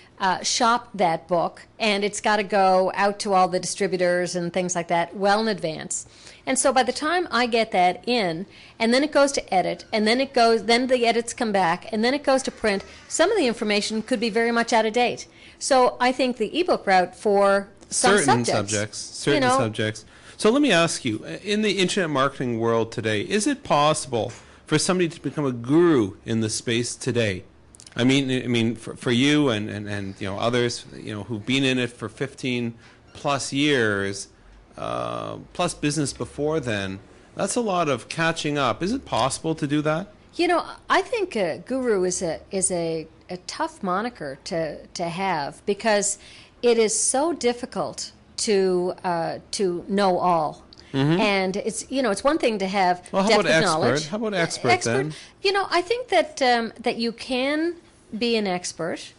shop that book, and it's got to go out to all the distributors and things like that well in advance. And so by the time I get that in, and then it goes to edit, and then the edits come back, and then it goes to print, some of the information could be very much out of date. So I think the ebook route for certain subjects. So let me ask you, in the internet marketing world today, is it possible for somebody to become a guru in the space today? I mean, for you and others, who've been in it for 15 plus years, plus business before then, that's a lot of catching up. Is it possible to do that? I think guru is a tough moniker to have, because it is so difficult to know all. Mm-hmm. And it's one thing to have depth of knowledge. How about expert then? I think that you can be an expert.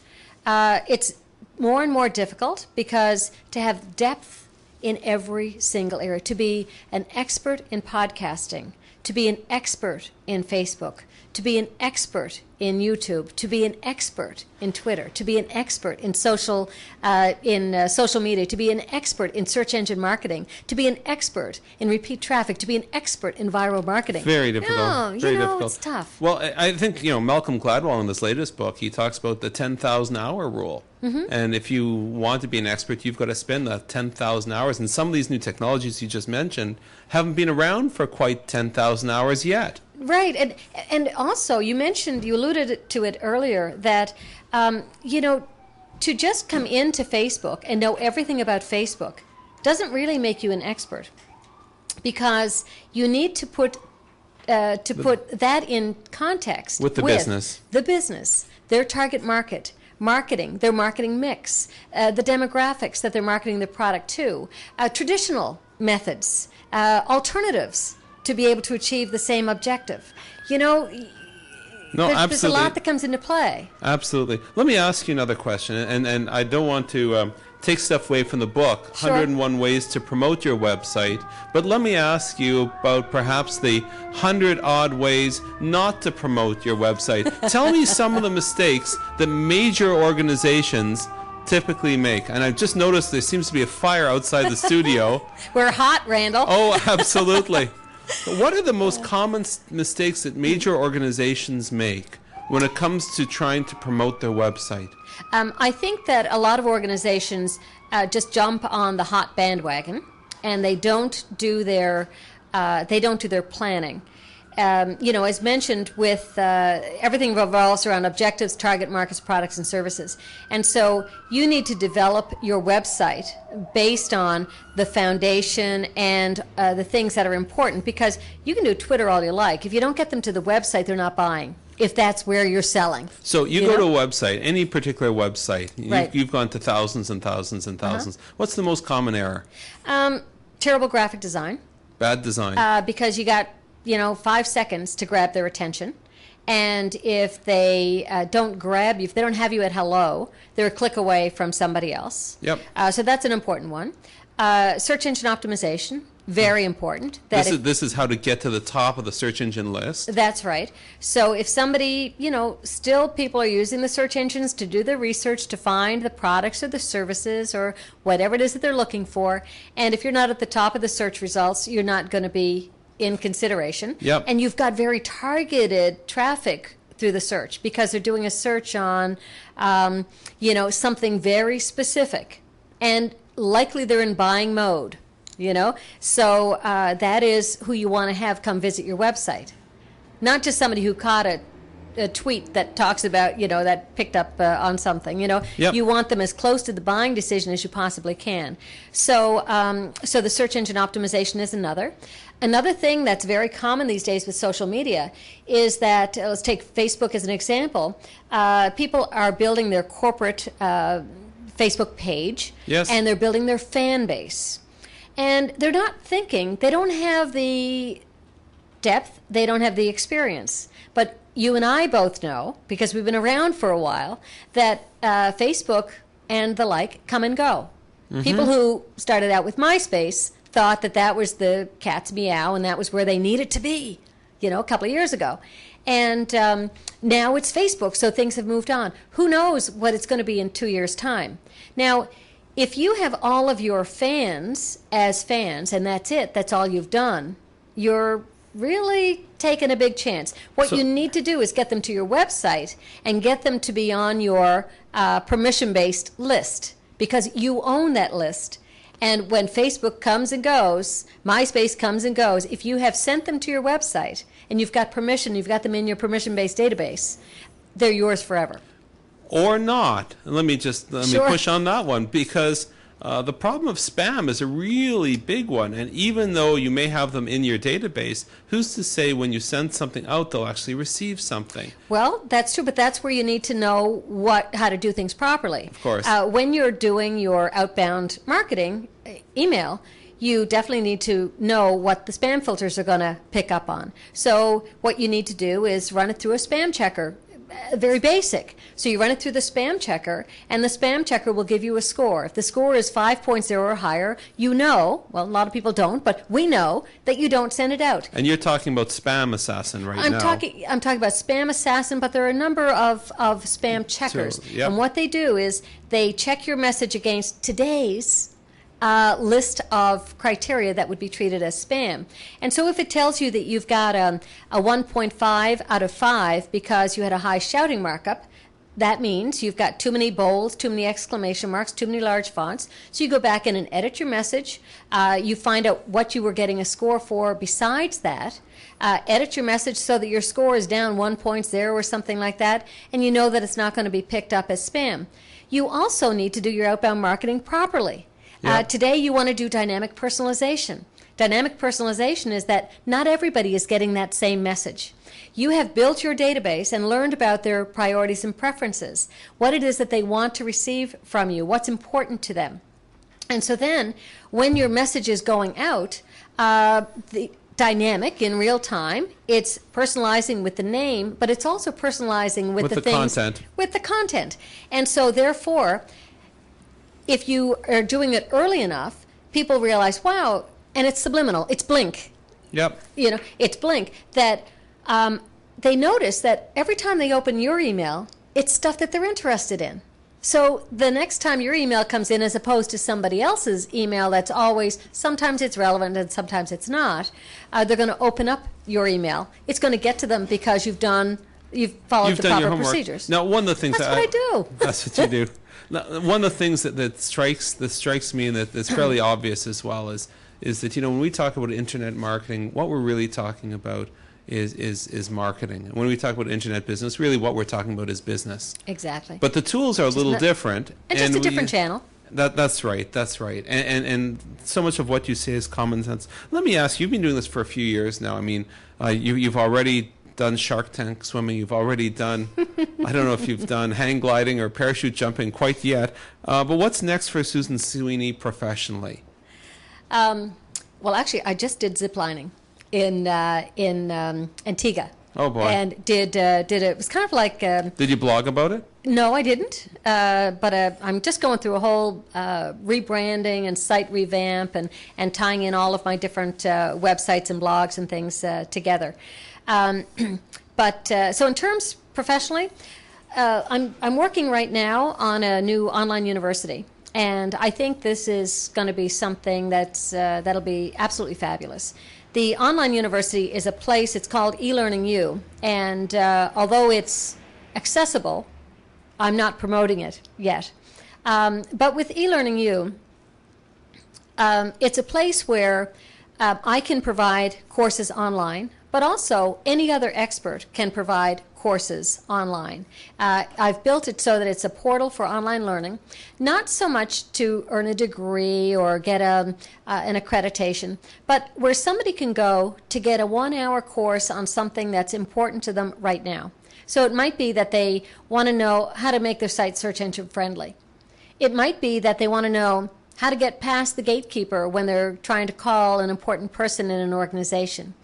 It's more and more difficult because to have depth in every single area, to be an expert in podcasting, to be an expert in Facebook, to be an expert in YouTube, to be an expert in Twitter, to be an expert in social media, to be an expert in search engine marketing, to be an expert in repeat traffic, to be an expert in viral marketing. Very difficult. No, Very difficult. it's tough. Well, I think, Malcolm Gladwell in this latest book, he talks about the 10,000 hour rule. Mm-hmm. And if you want to be an expert, you've got to spend that 10,000 hours. And some of these new technologies you just mentioned haven't been around for quite 10,000 hours yet. Right, and also you alluded to it earlier that, to just come into Facebook and know everything about Facebook doesn't really make you an expert, because you need to put that in context with the business, their target market, marketing, their marketing mix, the demographics that they're marketing the product to, traditional methods, alternatives to be able to achieve the same objective. Absolutely. There's a lot that comes into play. Absolutely. Let me ask you another question, and I don't want to take stuff away from the book, Sure. 101 Ways to Promote Your Website, but let me ask you about perhaps the 100-odd ways not to promote your website. Tell me some of the mistakes that major organizations typically make. And I've just noticed there seems to be a fire outside the studio. We're hot, Randall. Oh, absolutely. What are the most common mistakes that major organizations make when it comes to trying to promote their website? I think that a lot of organizations just jump on the hot bandwagon, and they don't do their planning. As mentioned, with everything revolves around objectives, target markets, products, and services. And so you need to develop your website based on the foundation and the things that are important, because you can do Twitter all you like. If you don't get them to the website, they're not buying, if that's where you're selling. So you go to a website, any particular website. Right. You've gone to thousands and thousands and thousands. Uh-huh. What's the most common error? Terrible graphic design. Bad design. Because you got 5 seconds to grab their attention. And if they don't grab you, if they don't have you at hello, they're a click away from somebody else. Yep. So that's an important one. Search engine optimization, very important. This is how to get to the top of the search engine list. That's right. So if somebody, still people are using the search engines to do their research, to find the products or the services or whatever it is that they're looking for, and if you're not at the top of the search results, you're not going to be in consideration. Yep. And you've got very targeted traffic through the search, because they're doing a search on, something very specific, and likely they're in buying mode, So that is who you want to have come visit your website. Not just somebody who caught a tweet that talks about, that picked up on something, Yep. You want them as close to the buying decision as you possibly can. So the search engine optimization is another. Another thing that's very common these days with social media is that, let's take Facebook as an example, people are building their corporate Facebook page, yes, and they're building their fan base. And they're not thinking, they don't have the depth, they don't have the experience. But you and I both know, because we've been around for a while, that Facebook and the like come and go. Mm-hmm. People who started out with MySpace thought that was the cat's meow and that was where they needed to be, a couple of years ago. And now it's Facebook, so things have moved on. Who knows what it's going to be in 2 years' time? Now, if you have all of your fans as fans, and that's it, that's all you've done, you're really taking a big chance. What you need to do is get them to your website and get them to be on your permission-based list, because you own that list. And when Facebook comes and goes, MySpace comes and goes, if you have sent them to your website and you've got permission, you've got them in your permission-based database, they're yours forever. Or not. Let me Sure. push on that one, because the problem of spam is a really big one. And even though you may have them in your database, who's to say when you send something out, they'll actually receive something? Well, that's true, but that's where you need to know how to do things properly. Of course. When you're doing your outbound marketing email, you definitely need to know what the spam filters are going to pick up on. So what you need to do is run it through a spam checker. very basic. So you run it through the spam checker, and the spam checker will give you a score. If the score is 5.0 or higher, you know, well, a lot of people don't, but we know that you don't send it out. And you're talking about Spam Assassin now. I'm talking about Spam Assassin, but there are a number of spam checkers. So, yep. And what they do is they check your message against today's list of criteria that would be treated as spam. And so if it tells you that you've got a 1.5 out of 5 because you had a high shouting markup, that means you've got too many bolds, too many exclamation marks, too many large fonts. So you go back in and edit your message. You find out what you were getting a score for besides that. Edit your message so that your score is down 1.0 or something like that, and you know that it's not going to be picked up as spam. You also need to do your outbound marketing properly. Yep. Today you want to do dynamic personalization. Dynamic personalization is that not everybody is getting that same message. You have built your database and learned about their priorities and preferences, what it is that they want to receive from you, what's important to them. And so then when your message is going out, the dynamic in real time, it's personalizing with the name, but it's also personalizing with the things, content. With the content. And so therefore, if you are doing it early enough, people realize, wow, and it's subliminal, it's blink. Yep. You know, it's blink, that they notice that every time they open your email, it's stuff that they're interested in. So the next time your email comes in, as opposed to somebody else's email that's always, sometimes it's relevant and sometimes it's not, they're going to open up your email. It's going to get to them because you've followed the proper procedures. Now, one of the things that's what I do. That's what you do. Now, one of the things that strikes me and that's fairly obvious as well is that, you know, when we talk about internet marketing, what we're really talking about is marketing. And when we talk about internet business, really what we're talking about is business. Exactly. But the tools are a little different. And just a different channel. That's right. And so much of what you say is common sense. Let me ask you, you've been doing this for a few years now. I mean, you've already done Shark Tank swimming. You've already done, I don't know if you've done hang gliding or parachute jumping quite yet. But what's next for Susan Sweeney professionally? Well, actually, I just did zip lining in Antigua. Oh boy! And did it? It was kind of like. Did you blog about it? No, I didn't. But I'm just going through a whole rebranding and site revamp and tying in all of my different websites and blogs and things together. So in terms professionally, I'm working right now on a new online university. And I think this is going to be something that'll be absolutely fabulous. The online university is a place, it's called eLearning U, and although it's accessible, I'm not promoting it yet. But with eLearning U, it's a place where I can provide courses online, but also any other expert can provide courses online. I've built it so that it's a portal for online learning, not so much to earn a degree or get an accreditation, but where somebody can go to get a 1-hour course on something that's important to them right now. So it might be that they want to know how to make their site search engine friendly. It might be that they want to know how to get past the gatekeeper when they're trying to call an important person in an organization.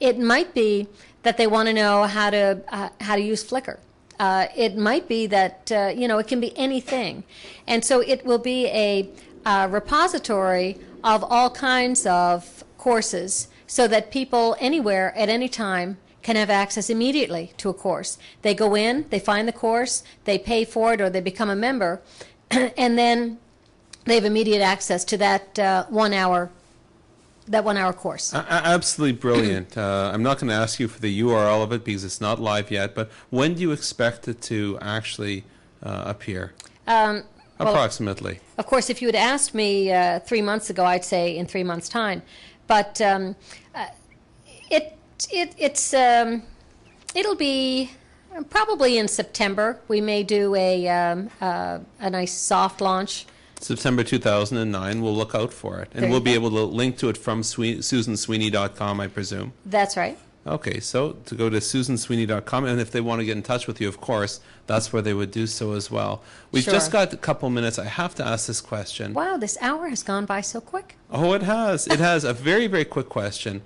It might be that they want to know how to use Flickr. It might be that it can be anything, and so it will be a repository of all kinds of courses, so that people anywhere at any time can have access immediately to a course. They go in, they find the course, they pay for it, or they become a member, and then they have immediate access to that 1 hour. That 1 hour course. Absolutely brilliant. I'm not going to ask you for the URL of it because it's not live yet, but when do you expect it to actually appear? Approximately. Well, of course, if you had asked me 3 months ago, I'd say in 3 months' time. But it'll be probably in September. We may do a nice soft launch. September 2009, we'll look out for it. And we'll be able to link to it from SusanSweeney.com, I presume. That's right. Okay, so to go to SusanSweeney.com, and if they want to get in touch with you, of course, that's where they would do so as well. We've just got a couple minutes. I have to ask this question. Wow, this hour has gone by so quick. Oh, it has. It has. A very, very quick question.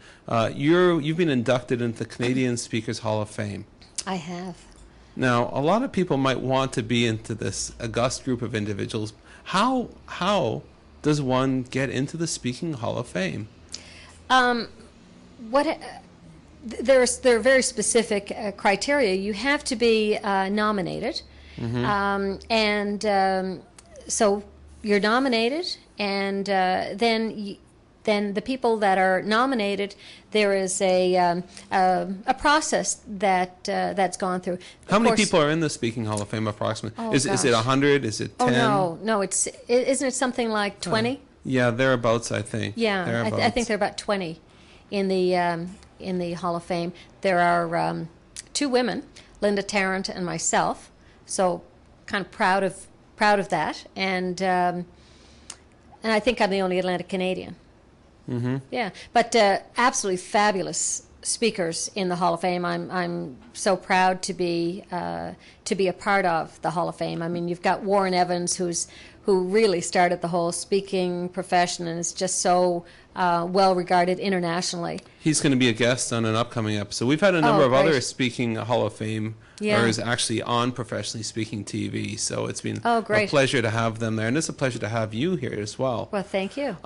You've been inducted into the Canadian Speakers Hall of Fame. I have. Now, a lot of people might want to be into this august group of individuals. How does one get into the Speaking Hall of Fame? There are very specific criteria. You have to be nominated, so you're nominated, and then the people that are nominated, there is a process that's gone through. How many people are in the Speaking Hall of Fame approximately? Is it 100? Is it 10? Oh no, isn't it something like 20? Yeah, thereabouts, I think. Yeah, I think there are about 20 in the Hall of Fame. There are 2 women, Linda Tarrant and myself. So, kind of proud of that, and I think I'm the only Atlantic Canadian. Mm-hmm. Yeah, but absolutely fabulous speakers in the Hall of Fame. I'm so proud to be a part of the Hall of Fame. I mean, you've got Warren Evans, who really started the whole speaking profession and is just so well regarded internationally. He's going to be a guest on an upcoming episode. We've had a number of other Speaking Hall of Fame is actually on Professionally Speaking TV, so it's been a pleasure to have them there, and it's a pleasure to have you here as well. Well, thank you.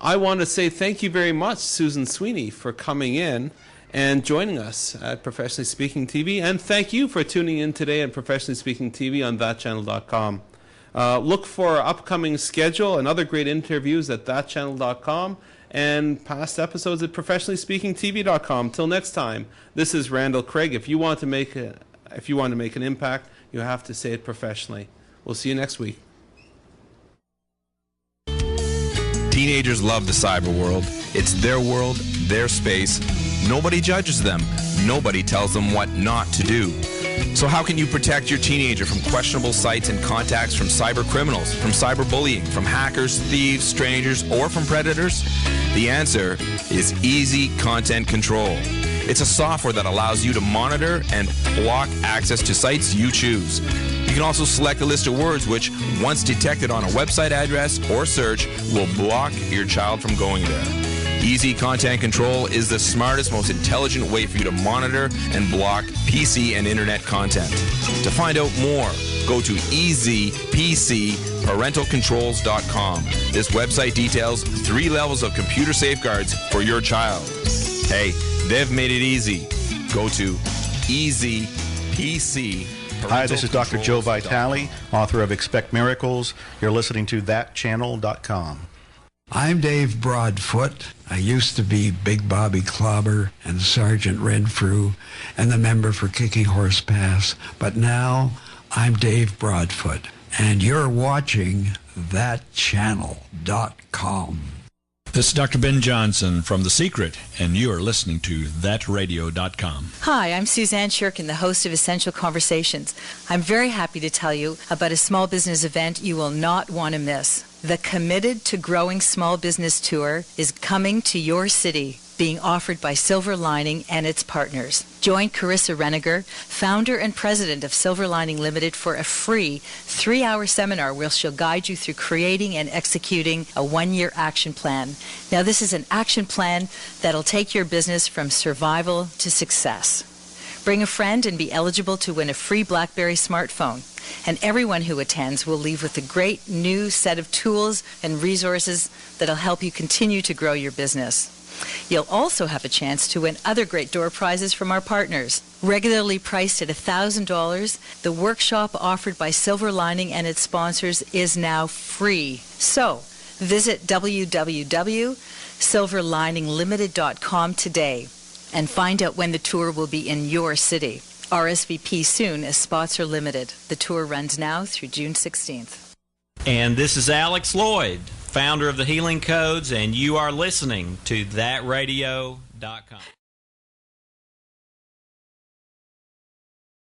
I want to say thank you very much, Susan Sweeney, for coming in and joining us at Professionally Speaking TV, and thank you for tuning in today at Professionally Speaking TV on thatchannel.com. Look for our upcoming schedule and other great interviews at thatchannel.com and past episodes at professionallyspeakingtv.com. Till next time, this is Randall Craig. If you want to make an impact, you have to say it professionally. We'll see you next week. Teenagers love the cyber world. It's their world, their space. Nobody judges them. Nobody tells them what not to do. So how can you protect your teenager from questionable sites and contacts from cyber criminals, from cyberbullying, from hackers, thieves, strangers, or from predators? The answer is Easy Content Control. It's a software that allows you to monitor and block access to sites you choose. You can also select a list of words which, once detected on a website address or search, will block your child from going there. Easy Content Control is the smartest, most intelligent way for you to monitor and block PC and internet content. To find out more, go to easypcparentalcontrols.com. This website details 3 levels of computer safeguards for your child. Hey, they've made it easy. Go to easypc. Hi, this is Dr. Joe Vitale, author of Expect Miracles. You're listening to thatchannel.com. I'm Dave Broadfoot. I used to be Big Bobby Clobber and Sergeant Renfrew and the member for Kicking Horse Pass, but now I'm Dave Broadfoot, and you're watching thatchannel.com. This is Dr. Ben Johnson from The Secret, and you are listening to thatradio.com. Hi, I'm Suzanne Shirkin, the host of Essential Conversations. I'm very happy to tell you about a small business event you will not want to miss. The Committed to Growing Small Business Tour is coming to your city, being offered by Silver Lining and its partners. Join Carissa Reniger, founder and president of Silver Lining Limited, for a free 3-hour seminar where she'll guide you through creating and executing a 1-year action plan. Now, this is an action plan that'll take your business from survival to success. Bring a friend and be eligible to win a free BlackBerry smartphone. And everyone who attends will leave with a great new set of tools and resources that'll help you continue to grow your business. You'll also have a chance to win other great door prizes from our partners. Regularly priced at $1,000, the workshop offered by Silver Lining and its sponsors is now free. So, visit www.silverlininglimited.com today and find out when the tour will be in your city. RSVP soon as spots are limited. The tour runs now through June 16th. And this is Alex Lloyd, founder of the Healing Codes, and you are listening to thatradio.com.